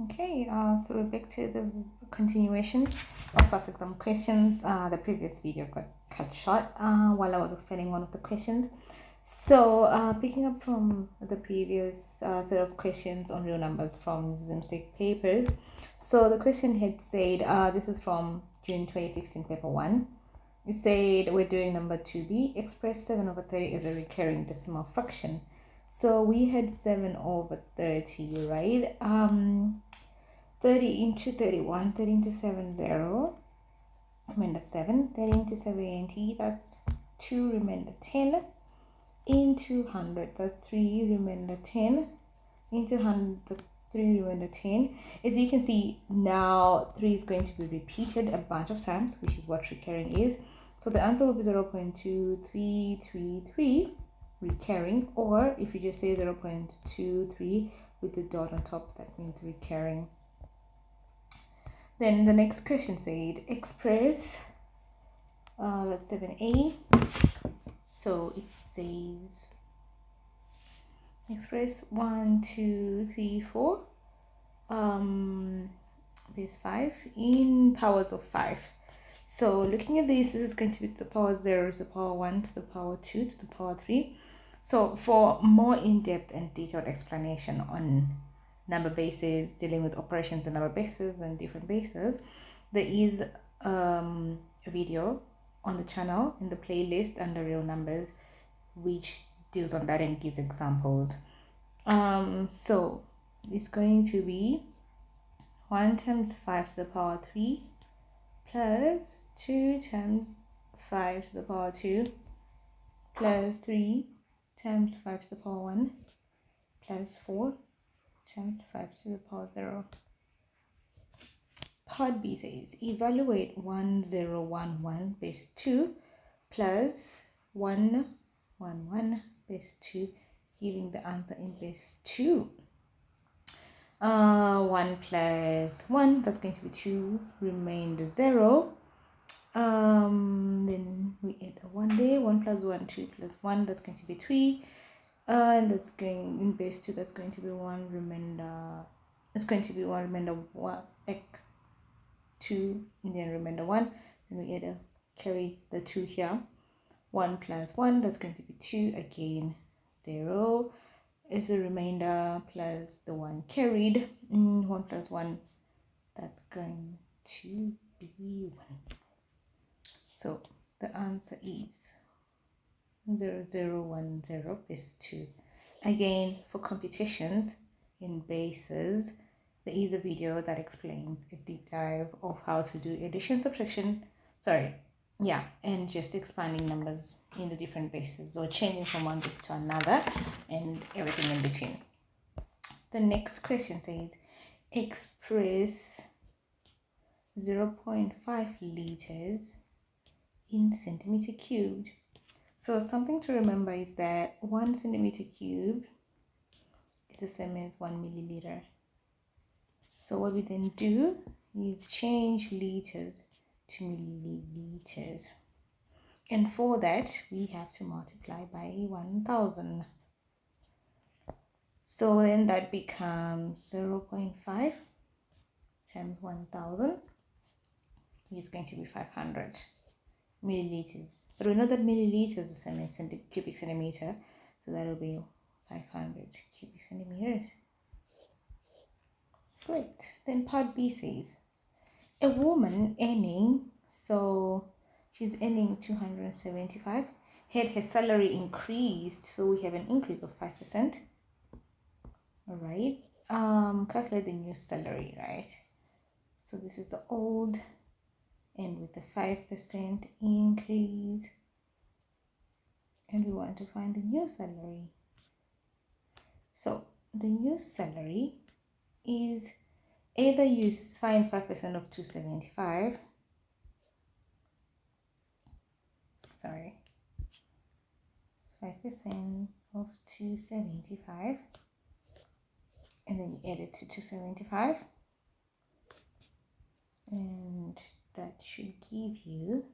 Okay, so we're back to the continuation of past exam questions. The previous video got cut short while I was explaining one of the questions. So, picking up from the previous set of questions on real numbers from ZIMSEC papers. So, the question had said, this is from June 2016, paper 1. It said we're doing number 2b, express 7 over 30 as a recurring decimal fraction. So we had 7 over 30, right? 30 into 31, 30 into 7, 0. Remainder 7, 30 into 70, that's 2, remainder 10. Into 100, that's 3, remainder 10. Into 100, 3, remainder 10. As you can see, now 3 is going to be repeated a bunch of times, which is what recurring is. So the answer will be 0.2333 recurring, or if you just say 0.23 with the dot on top, that means recurring. Then the next question said express, that's 7a. So it says express 1, 2, 3, 4 base 5 in powers of 5. So looking at this is going to be the power 0 to the power 1 to the power 2 to the power 3. So for more in-depth and detailed explanation on number bases, dealing with operations and number bases and different bases, there is a video on the channel in the playlist under real numbers which deals on that and gives examples. So it's going to be 1 times 5 to the power 3 plus 2 times 5 to the power 2 plus 3 times 5 to the power 1 plus 4 times 5 to the power 0. Part B says evaluate 1011 base 2 plus 111 base 2, giving the answer in base 2. 1 plus 1, that's going to be 2, remainder 0. Then we add a 1 there, 1 plus 1, 2 plus 1, that's going to be 3. And that's going in base 2, that's going to be 1 remainder, it's going to be 1 remainder 1, like 2, and then remainder 1. Then we add a carry the 2 here. 1 plus 1, that's going to be 2, again 0 is a remainder plus the 1 carried. 1 plus 1, that's going to be 1. So the answer is 0010 base 2. Again, for computations in bases, there is a video that explains a deep dive of how to do addition, subtraction, and just expanding numbers in the different bases, or changing from one base to another and everything in between. The next question says express 0.5 liters in centimeter cubed. So something to remember is that 1 centimeter cubed is the same as 1 milliliter. So what we then do is change liters to milliliters. And for that, we have to multiply by 1000. So then that becomes 0.5 times 1000, which is going to be 500 milliliters. But we know that milliliters is the same as cubic centimeter, so that will be 500 cubic centimeters. Great. Then part B says a woman earning, so she's earning 275, had her salary increased, so we have an increase of 5%. All right. Calculate the new salary, right? So this is the old, and with the 5% increase, and we want to find the new salary. So the new salary is either you find 5% of 275, 5% of 275, and then you add it to 275, and that should give you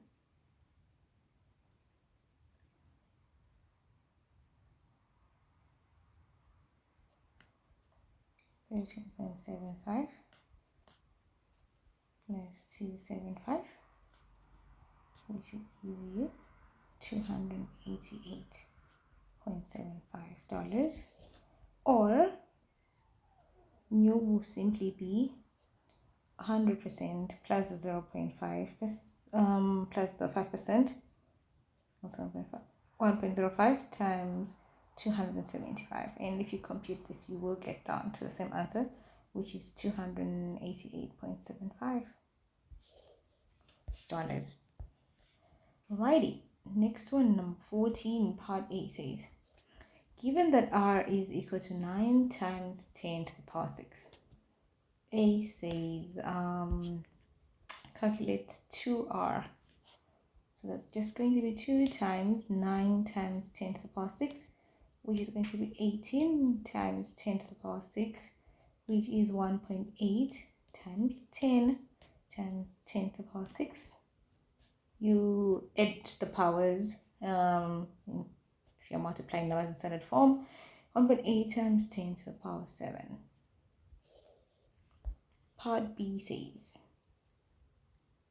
13.75 plus 275, which would give you $288.75, or mu will simply be 100% plus the 0.5 plus the 5%, 1.05 times 275, and if you compute this you will get down to the same answer, which is $288.75. Alrighty, next one, number 14, part A says, given that r is equal to 9 times 10 to the power 6, A says calculate 2r. So that's just going to be 2 times 9 times 10 to the power 6, which is going to be 18 times 10 to the power 6, which is 1.8 times 10 times 10 to the power 6. You add the powers if you're multiplying numbers in standard form. 1.8 times 10 to the power 7. Part B says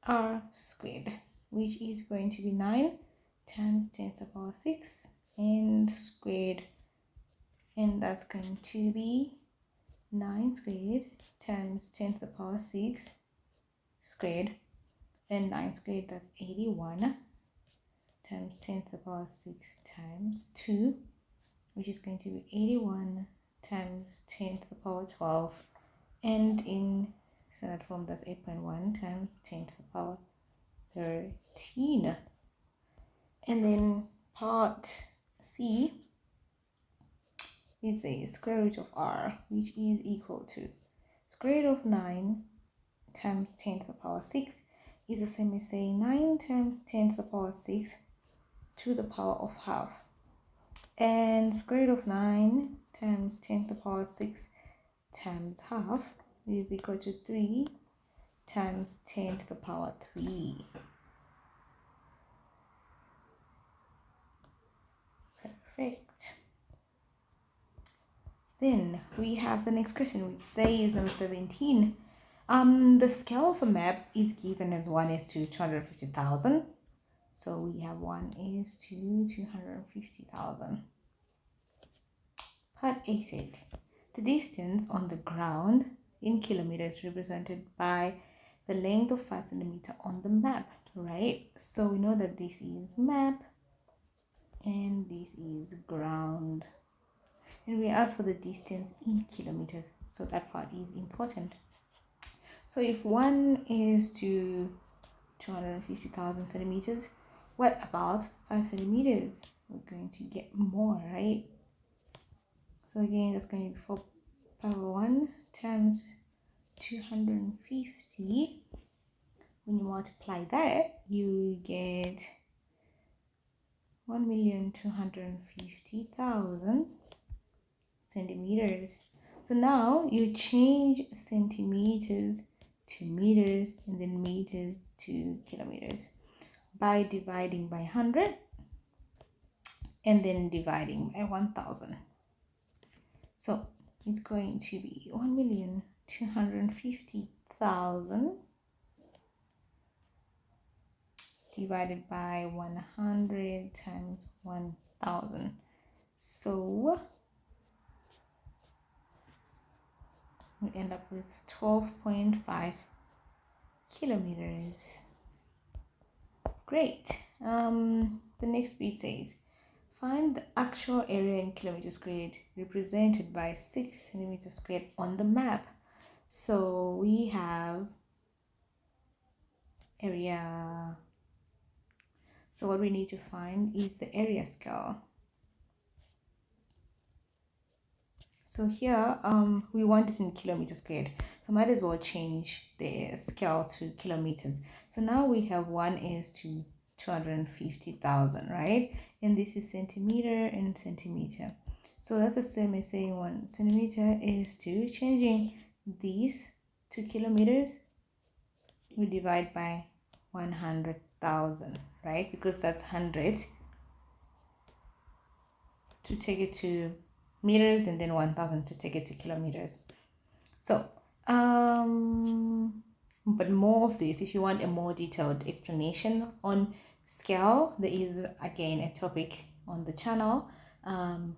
r squared, which is going to be 9 times 10 to the power 6 and squared, and that's going to be 9 squared times 10 to the power 6 squared, and 9 squared, that's 81 times 10 to the power 6 times 2, which is going to be 81 times 10 to the power 12, and in standard form that's 8.1 times 10 to the power 13. And then part C, it says square root of r, which is equal to square root of 9 times 10 to the power 6 is the same as saying 9 times 10 to the power 6 to the power of half, and square root of 9 times 10 to the power 6 times half is equal to 3 times 10 to the power 3. Perfect. Then we have the next question, which says number 17. The scale of a map is given as 1:250,000. So we have 1:250,000. Part A said, the distance on the ground in kilometers represented by the length of 5 centimeters on the map, right? So we know that this is map and this is ground. And we ask for the distance in kilometers, so that part is important. So if 1:250,000 centimeters, what about 5 centimeters? We're going to get more, right? So again, that's going to be 4 power 1 times 250. When you multiply that, you get 1,250,000 centimeters. So now you change centimeters to meters and then meters to kilometers by dividing by 100 and then dividing by 1,000. So it's going to be 1,250,000 divided by 100 times 1,000. So we end up with 12.5 kilometers. Great. The next bit says, find the actual area in kilometers squared represented by 6 centimeters squared on the map. So we have area. So what we need to find is the area scale. So here we want it in kilometers squared, so might as well change the scale to kilometers. So now we have 1:250,000, right? And this is centimeter and centimeter. So that's the same as saying 1 centimeter is to changing these to kilometers. We divide by 100,000, right? Because that's 100 to take it to meters and then 1,000 to take it to kilometers. So, but more of this, if you want a more detailed explanation on scale, there is again a topic on the channel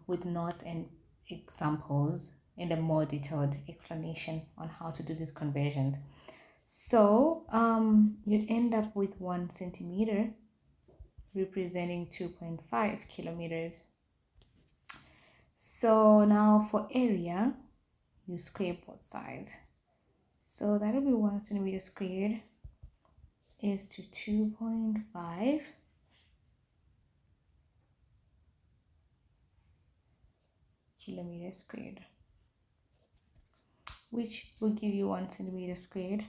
with notes and examples and a more detailed explanation on how to do these conversions. So you'd end up with 1 centimeter representing 2.5 kilometers. So now for area, you square both sides. So that'll be 1 centimeter squared is to 2.5 kilometers squared, which will give you 1 centimeter squared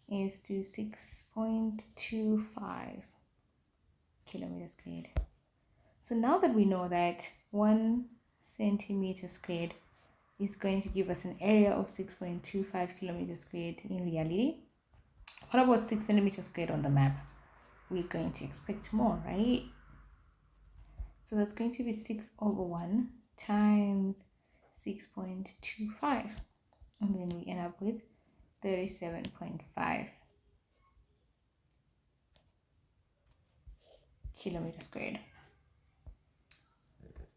is to 6.25 kilometers squared. So now that we know that 1 centimeter squared is going to give us an area of 6.25 kilometers squared in reality, what about 6 centimeters squared on the map? We're going to expect more, right? So that's going to be 6 over 1 times 6.25. And then we end up with 37.5 kilometers squared.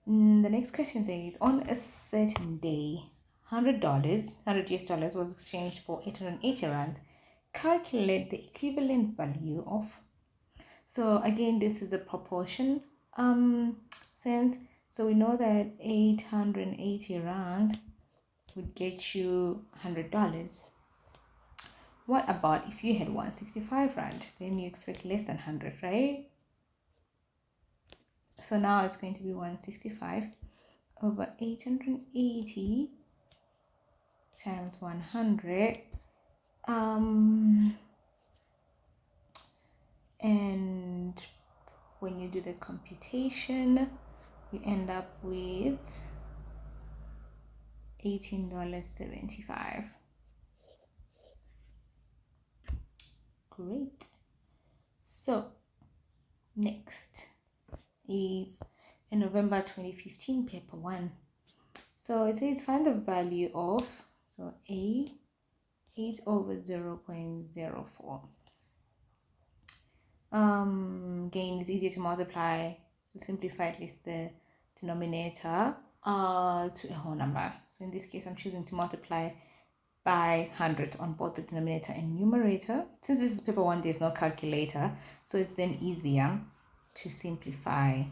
The next question says, on a certain day, $100 US dollars was exchanged for 880 rands. Calculate the equivalent value of. So again, this is a proportion sense. So we know that 880 rand would get you $100. What about if you had 165 rand? Then you expect less than 100, right? So now it's going to be 165 over 880 times 100. And when you do the computation, you end up with $18.75. Great. So next is in November 2015 paper 1. So it says find the value of, so A, 8 over 0.04. Again, it's easier to multiply, to simplify at least the denominator to a whole number. So in this case, I'm choosing to multiply by 100 on both the denominator and numerator. Since this is paper 1, there's no calculator, so it's then easier to simplify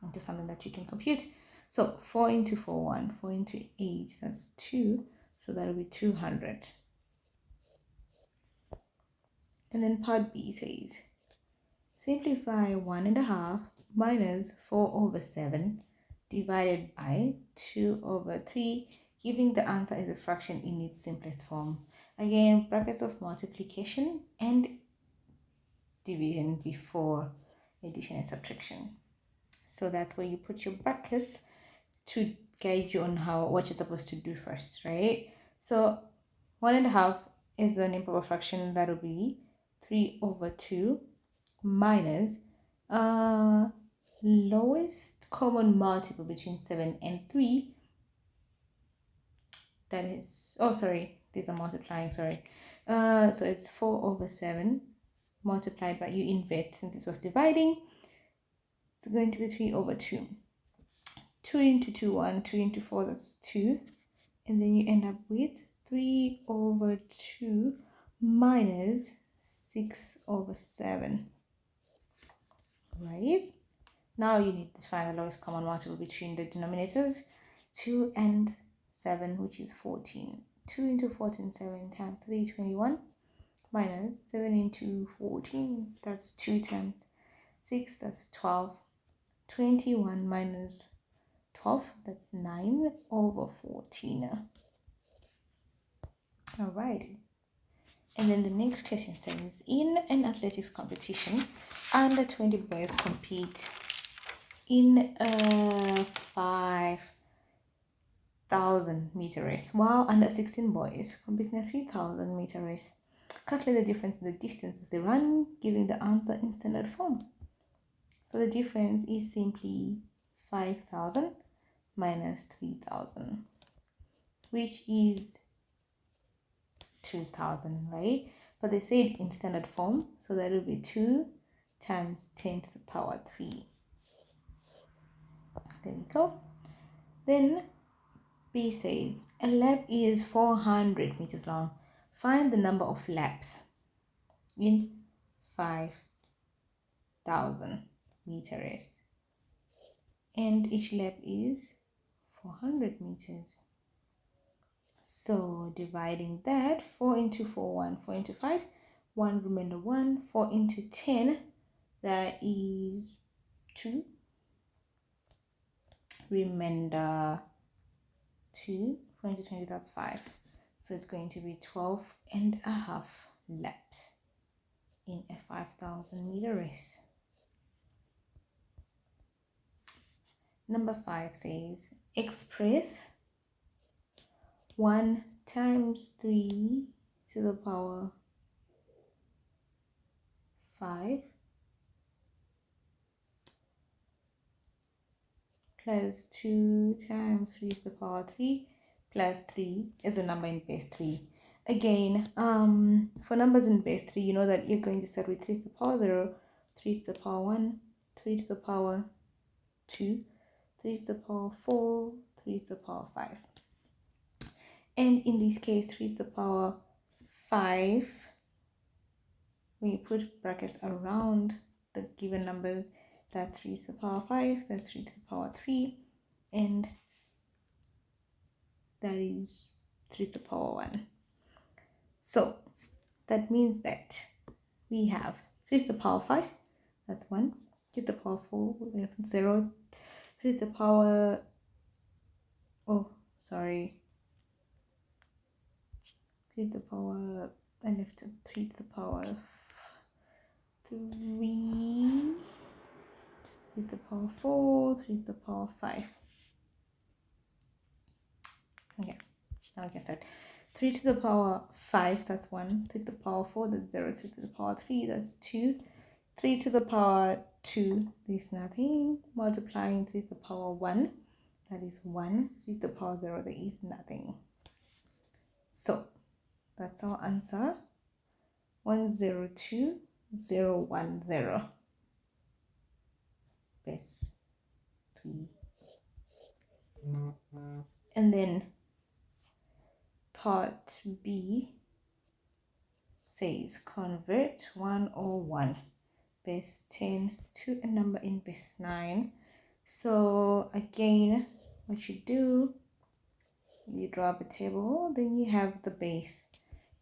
into something that you can compute. So 4 into 4 into 8, that's 2, so that'll be 200. And then part B says simplify 1.5 minus 4 over 7 divided by 2 over 3, giving the answer as a fraction in its simplest form. Again, brackets of multiplication and division before addition and subtraction. So that's where you put your brackets to guide you on what you're supposed to do first, right? So 1.5 is an improper fraction, that will be 3 over 2 minus lowest common multiple between 7 and 3, that is, oh sorry, these are multiplying, sorry. So it's 4 over 7 multiplied by, you invert since this was dividing, it's going to be 3 over 2. 2 into 2, 1, 2 into 4, that's 2, and then you end up with 3 over 2 minus 6 over 7. Right? Now you need to find the lowest common multiple between the denominators, 2 and 7, which is 14. 2 into 14, 7 times 3, 21, minus 7 into 14, that's 2 times 6, that's 12. 21 minus 12, that's 9 over 14. Alrighty. And then the next question says, in an athletics competition, under 20 boys compete in a 5,000 meter race, while under 16 boys compete in a 3,000 meter race. Calculate the difference in the distances they run, giving the answer in standard form. So the difference is simply 5,000 minus 3,000, which is 2000, right? But they say it in standard form, so that will be 2 times 10 to the power 3. There we go. Then B says a lap is 400 meters long. Find the number of laps in 5,000 meters. And each lap is 400 meters. So dividing that, 4 into 4, 1, 4 into 5, 1 remainder 1, 4 into 10, that is 2, remainder 2, 4 into 20, that's 5. So it's going to be 12 and a half laps in a 5,000 meter race. Number 5 says express 1 times 3 to the power 5 plus 2 times 3 to the power 3 plus 3 is a number in base 3. Again, for numbers in base 3, you know that you're going to start with 3 to the power 0, 3 to the power 1, 3 to the power 2, 3 to the power 4, 3 to the power 5. And in this case, 3 to the power 5, when you put brackets around the given number, that's 3 to the power 5, that's 3 to the power 3, and that is 3 to the power 1. So that means that we have 3 to the power 5, that's 1, 3 to the power 4, we have 0, 3 to the power, 3 to the power, I left 3 to the power 3, 3 to the power 4, 3 to the power 5. Okay, now I can start. 3 to the power 5, that's 1. 3 to the power 4, that's 0. 3 to the power 3, that's 2. 3 to the power 2, there's nothing. Multiplying 3 to the power 1, that is 1. 3 to the power 0, there is nothing. So that's our answer. 102010. Base 3. And then part B says convert 101 base 10 to a number in base 9. So again, what you do, you draw up a table, then you have the base,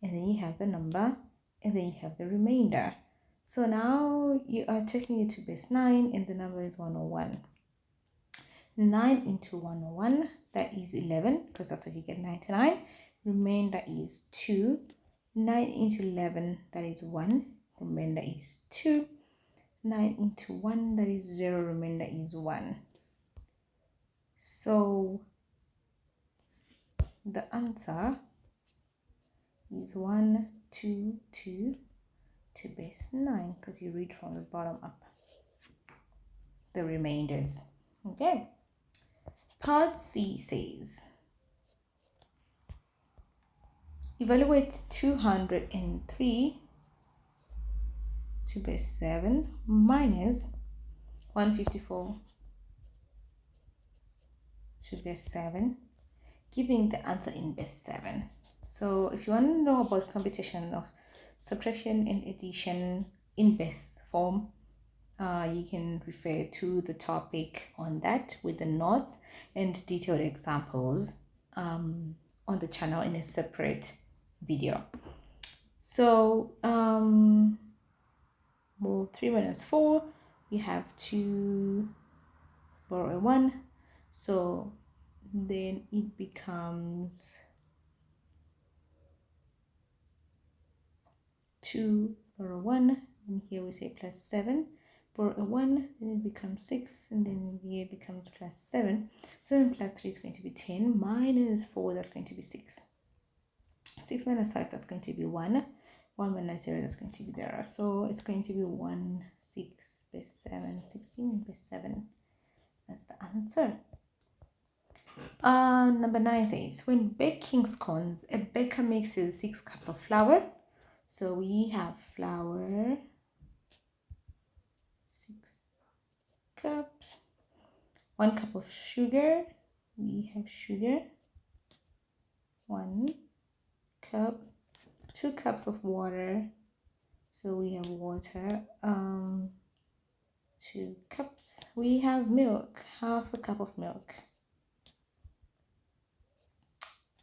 and then you have the number, and then you have the remainder. So now you are taking it to base 9, and the number is 101. 9 into 101, that is 11, because that's what you get, 99. Remainder is 2. 9 into 11, that is 1. Remainder is 2. 9 into 1, that is 0. Remainder is 1. So the answer is 122 to base 9, because you read from the bottom up the remainders. Okay. Part C says evaluate 203 to base 7 minus 154 to base 7, giving the answer in base 7. So if you want to know about computation of subtraction and addition in base form, you can refer to the topic on that with the notes and detailed examples on the channel in a separate video. So 3 minus 4, you have to borrow a 1, so then it becomes 2 borrow 1, and here we say plus 7, borrow a 1, then it becomes 6, and then here it becomes plus 7. 7 plus 3 is going to be 10, minus 4, that's going to be 6. 6 minus 5, that's going to be 1. 1 minus 0, that's going to be 0. So it's going to be 1, 6, base 7, 16, base 7. That's the answer. Number 9 says, when baking scones, a baker mixes 6 cups of flour. So we have flour, 6 cups, 1 cup of sugar. We have sugar, 1 cup, 2 cups of water. So we have water, 2 cups. We have milk, half a cup of milk.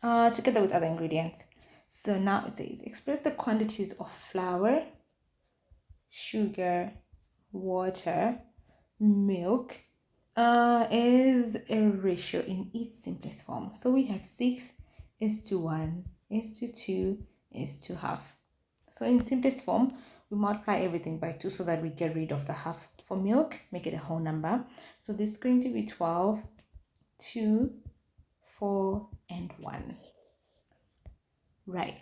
Together with other ingredients. So now it says, express the quantities of flour, sugar, water, milk is a ratio in its simplest form. So we have 6 is to 1 is to 2 is to half. So in simplest form, we multiply everything by 2 so that we get rid of the half. For milk, make it a whole number. So this is going to be 12, 2, 4, and 1. Right.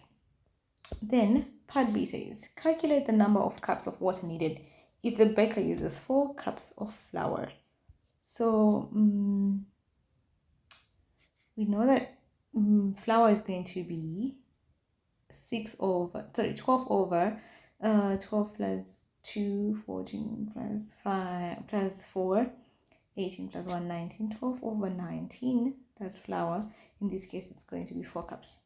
Then part B says, calculate the number of cups of water needed if the baker uses 4 cups of flour. So we know that flour is going to be 12 over 12 plus 2, 14 plus 5 plus 4, 18 plus 1, 19, 12 over 19. That's flour. In this case, it's going to be 4 cups.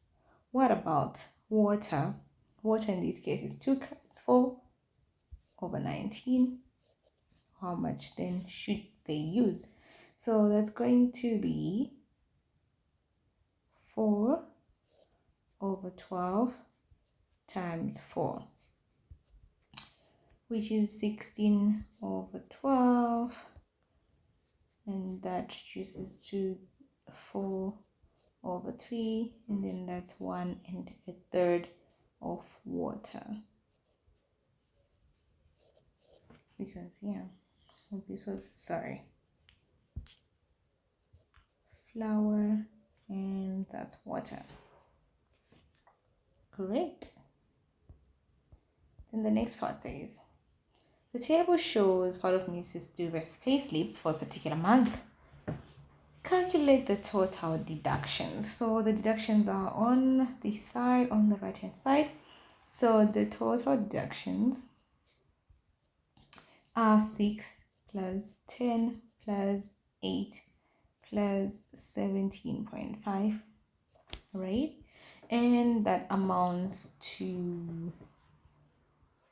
What about water? Water in this case is 2 cups, 4 over 19. How much then should they use? So that's going to be 4 over 12 times 4, which is 16 over 12, and that reduces to 4 over 3, and then that's 1 1/3 of water. Because this was flour, and that's water. Great. Then the next part says, the table shows part of Mrs. Duber's payslip for a particular month. Calculate the total deductions. So the deductions are on the side, on the right hand side. So the total deductions are 6 plus 10 plus 8 plus 17.5, right? And that amounts to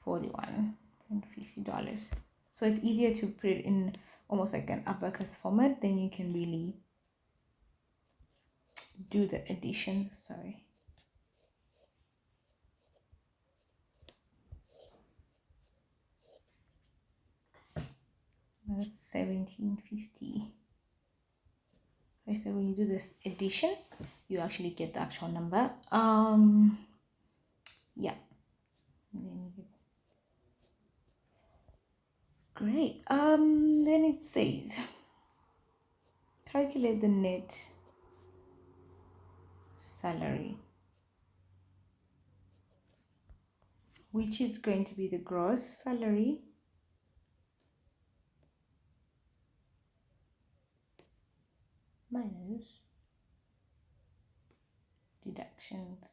$41.50. So it's easier to put it in almost like an abacus format, then you can really do the addition. That's 1750. So when you do this addition, you actually get the actual number. Yeah. Great. Then it says, calculate the net salary, which is going to be the gross salary minus deductions.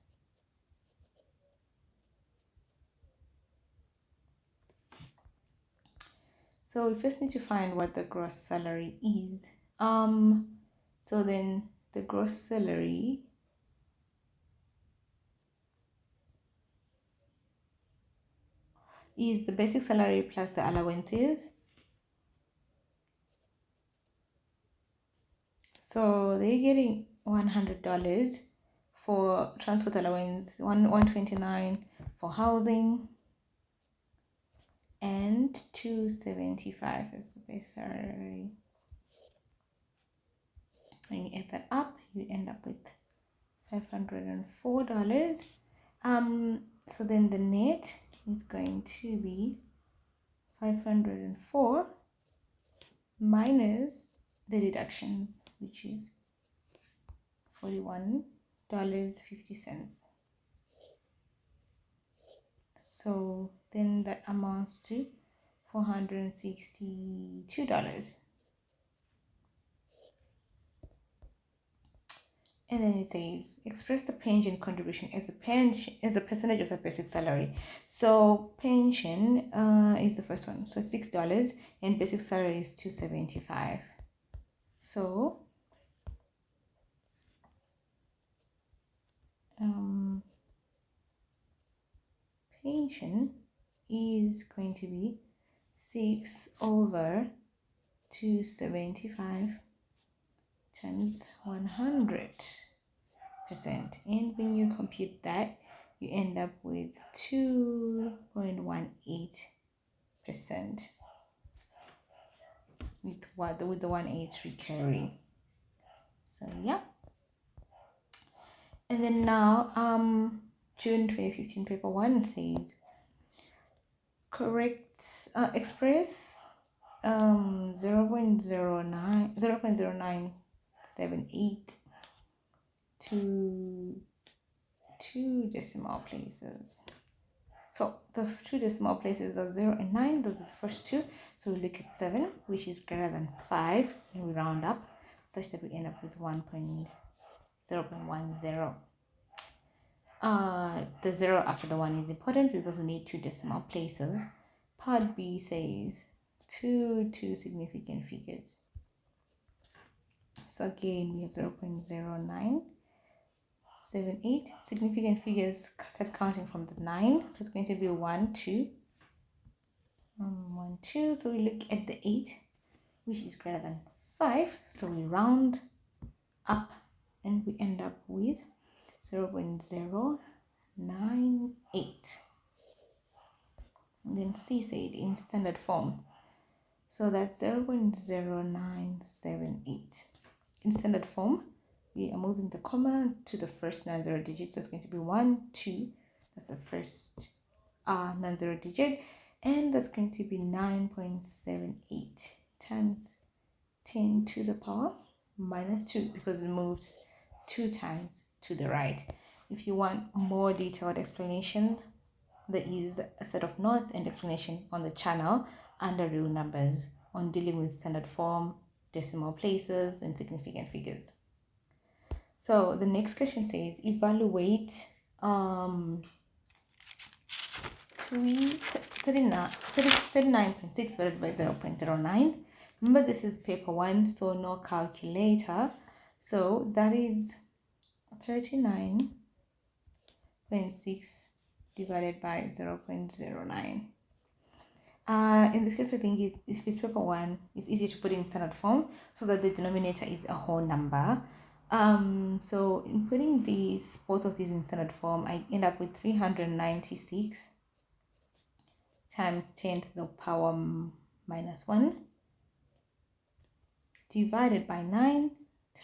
So we first need to find what the gross salary is. So then the gross salary is the basic salary plus the allowances. So they're getting $100 for transport allowance, $129 for housing, and $275 is the base salary. When you add that up, you end up with $504. So then the net is going to be 504 minus the deductions, which is $41.50. So then that amounts to $462. And then it says express the pension contribution as a percentage of the basic salary. So pension is the first one, so $6, and basic salary is $275. So pension is going to be 6 over 275 times 100%, and when you compute that, you end up with 2.18% with the 1H recurring. So yeah, and then now June 2015 paper 1 says express 0.0978 to two decimal places. So the two decimal places are 0 and 9, those are the first two. So we look at 7, which is greater than 5, and we round up such that we end up with 0.10. The 0 after the 1 is important because we need two decimal places. Part B says two significant figures. So again, we have 0.0978. Significant figures start counting from the 9. So it's going to be 1, 2. 1, 2. So we look at the 8, which is greater than 5. So we round up and we end up with 0.098. And then C said in standard form. So that's 0.0978. In standard form, we are moving the comma to the first non-zero digit. So it's going to be 1, 2. That's the first non-zero digit. And that's going to be 9.78 times 10 to the power minus 2 because it moves 2 times to the right. If you want more detailed explanations, there is a set of notes and explanation on the channel under real numbers on dealing with standard form, decimal places, and significant figures. So the next question says evaluate 39.6 divided by 0.09. Remember, this is paper 1, so no calculator. So that is 39.6 divided by 0.09. In this case, I think if it's paper 1, it's easy to put in standard form so that the denominator is a whole number. So in putting both of these in standard form, I end up with 396 times 10 to the power minus 1 divided by 9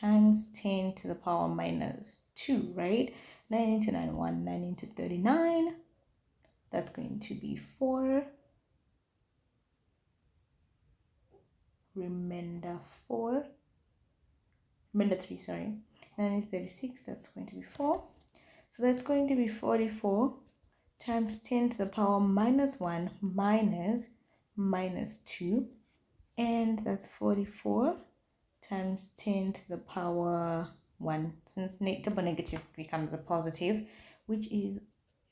times 10 to the power minus 2, right? 9 into 9, 1, 9 into 39. That's going to be 4. Remainder 3, sorry. 9 is 36, that's going to be 4. So that's going to be 44 times 10 to the power minus 1 minus 2. And that's 44 times 10 to the power 1. Since double negative becomes a positive, which is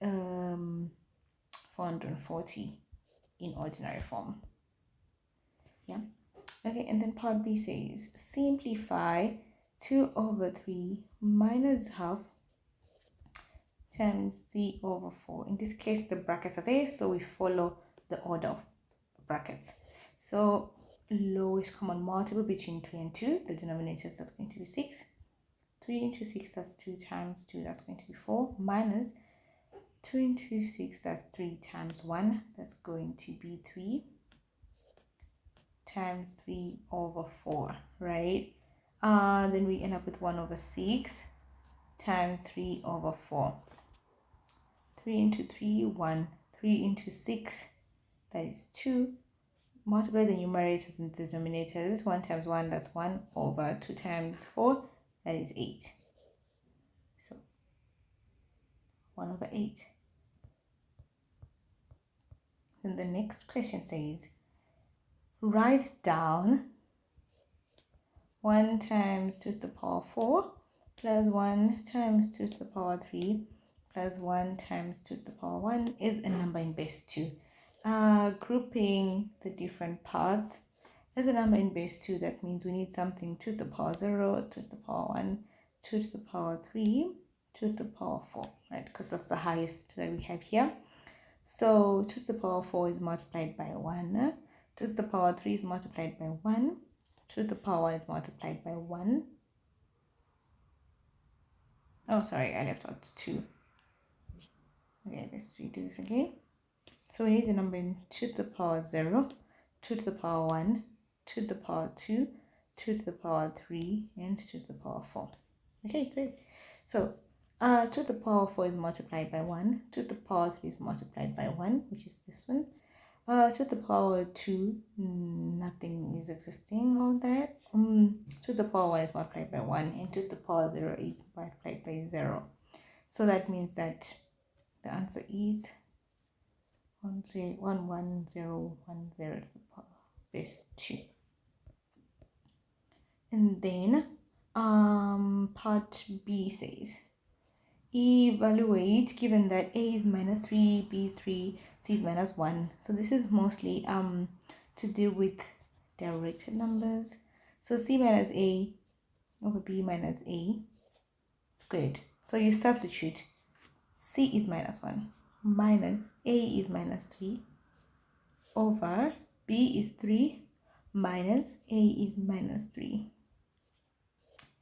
440 in ordinary form. Yeah. Okay, and then part B says simplify 2 over 3 minus half times 3 over 4. In this case, the brackets are there, so we follow the order of brackets. So lowest common multiple between 3 and 2, the denominators, that's going to be 6. 3 into 6, that's 2 times 2, that's going to be 4, minus 2 into 6, that's 3 times 1, that's going to be 3 times 3 over 4, right? Then we end up with 1 over 6 times 3 over 4. 3 into 3, 1. 3 into 6, that is 2. Multiply the numerators and denominators. 1 times 1, that's 1 over 2 times 4, that is 8. So 1 over 8. Then the next question says, write down 1 times 2 to the power 4 plus 1 times 2 to the power 3 plus 1 times 2 to the power 1 is a number in base 2. Grouping the different parts as a number in base 2, that means we need something 2 to the power 0, 2 to the power 1, 2 to the power 3, 2 to the power 4, right? Because that's the highest that we have here. So 2 to the power 4 is multiplied by 1, 2 to the power 3 is multiplied by 1, 2 to the power is multiplied by 1. Oh, sorry, I left out 2. Okay, let's redo this again. So we need the number in 2 to the power 0, 2 to the power 1, 2 to the power 2, 2 to the power 3, and 2 to the power 4. Okay, great. So 2 to the power 4 is multiplied by 1, 2 to the power 3 is multiplied by 1, which is this one. 2 to the power 2, nothing is existing on that. 2 to the power 1 is multiplied by 1, and 2 to the power 0 is multiplied by 0. So that means that the answer is 11010 to the power base 2. And then part B says, evaluate given that A is minus 3, B is 3, C is minus 1. So this is mostly to do with directed numbers. So C minus A over B minus A squared. So you substitute. C is minus 1 minus A is minus 3 over B is 3 minus A is minus 3.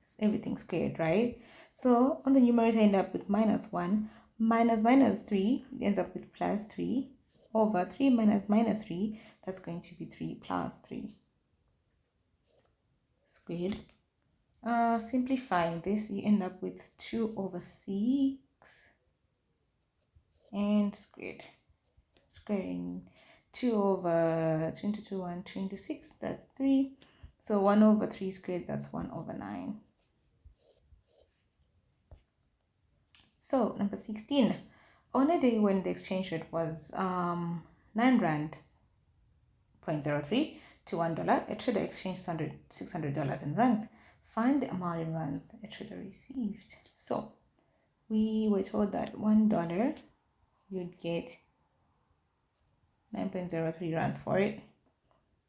So everything squared, right? So on the numerator end up with minus 1 minus minus 3 ends up with plus 3 over 3 minus minus 3, that's going to be 3 plus 3 squared. Simplifying this, you end up with 2 over 6 and squared. Squaring 2 over 22, 1, 26, that's 3. So 1 over 3 squared, that's 1 over 9. So number 16, on a day when the exchange rate was 9 rand 0.03 to $1, a trader exchanged $600 in rands. Find the amount in rands a trader received. So we were told that $1 you'd get 9.03 rands for it.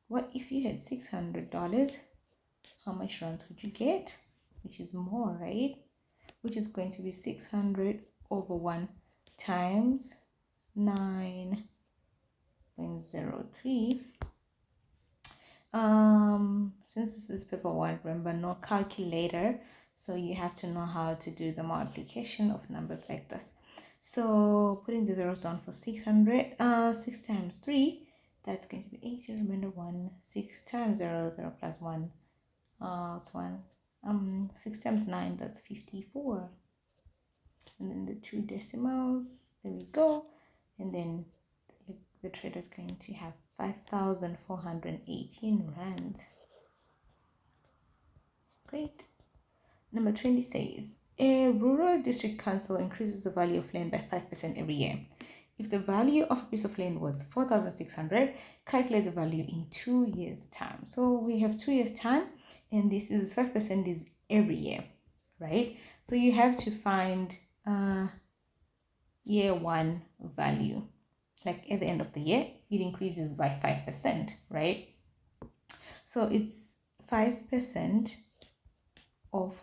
What if you had $600? How much rands would you get? Which is more, right? Which is going to be 600 over 1 times 9.03. Since this is paper 1, remember, no calculator, so you have to know how to do the multiplication of numbers like this. So putting the zeros down for 600, 6 times 3, that's going to be 8, remainder 1. 6 times 0, 0 plus 1, it's 1. 6 times 9, that's 54. And then the 2 decimals, there we go. And then the trader is going to have 5,418 rands. Great. Number 20 says, a rural district council increases the value of land by 5% every year. If the value of a piece of land was 4,600, calculate the value in 2 years' time. So we have 2 years' time, and this is 5% is every year, right? So you have to find year 1 value. Like at the end of the year, it increases by 5%, right? So it's 5% of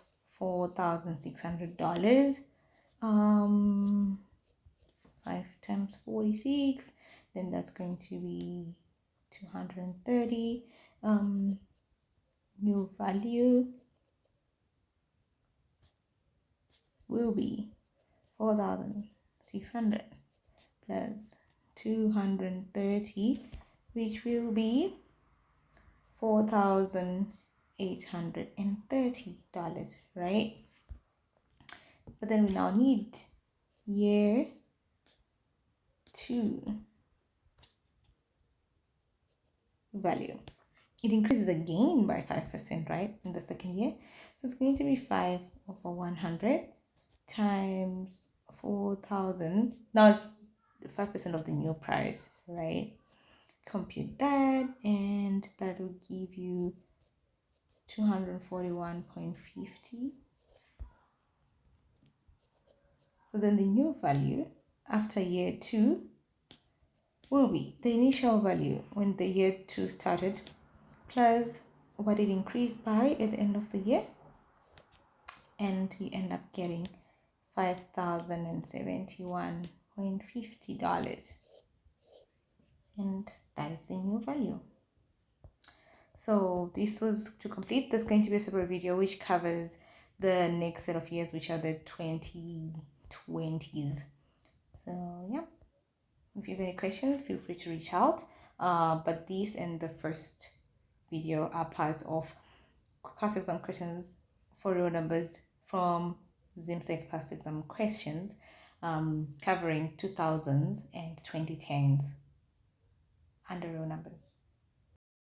$4,600. 5 times 46, then that's going to be 230. New value will be 4,600 plus 230, which will be $4,830, right? But then we now need year 2 value. It increases again by 5%, right, in the second year. So it's going to be 5 over 100 times 4,000. Now it's 5% of the new price, right? Compute that, and that will give you 241.50 So then the new value after year 2 will be the initial value when the year 2 started plus what it increased by at the end of the year, and you end up getting $5,071.50, and that is the new value. So this was to complete. There's going to be a separate video which covers the next set of years, which are the 2020s. So yeah, if you have any questions, feel free to reach out. But this and the first video are part of past exam questions for real numbers from ZIMSEC past exam questions, covering 2000s and 2010s under real numbers.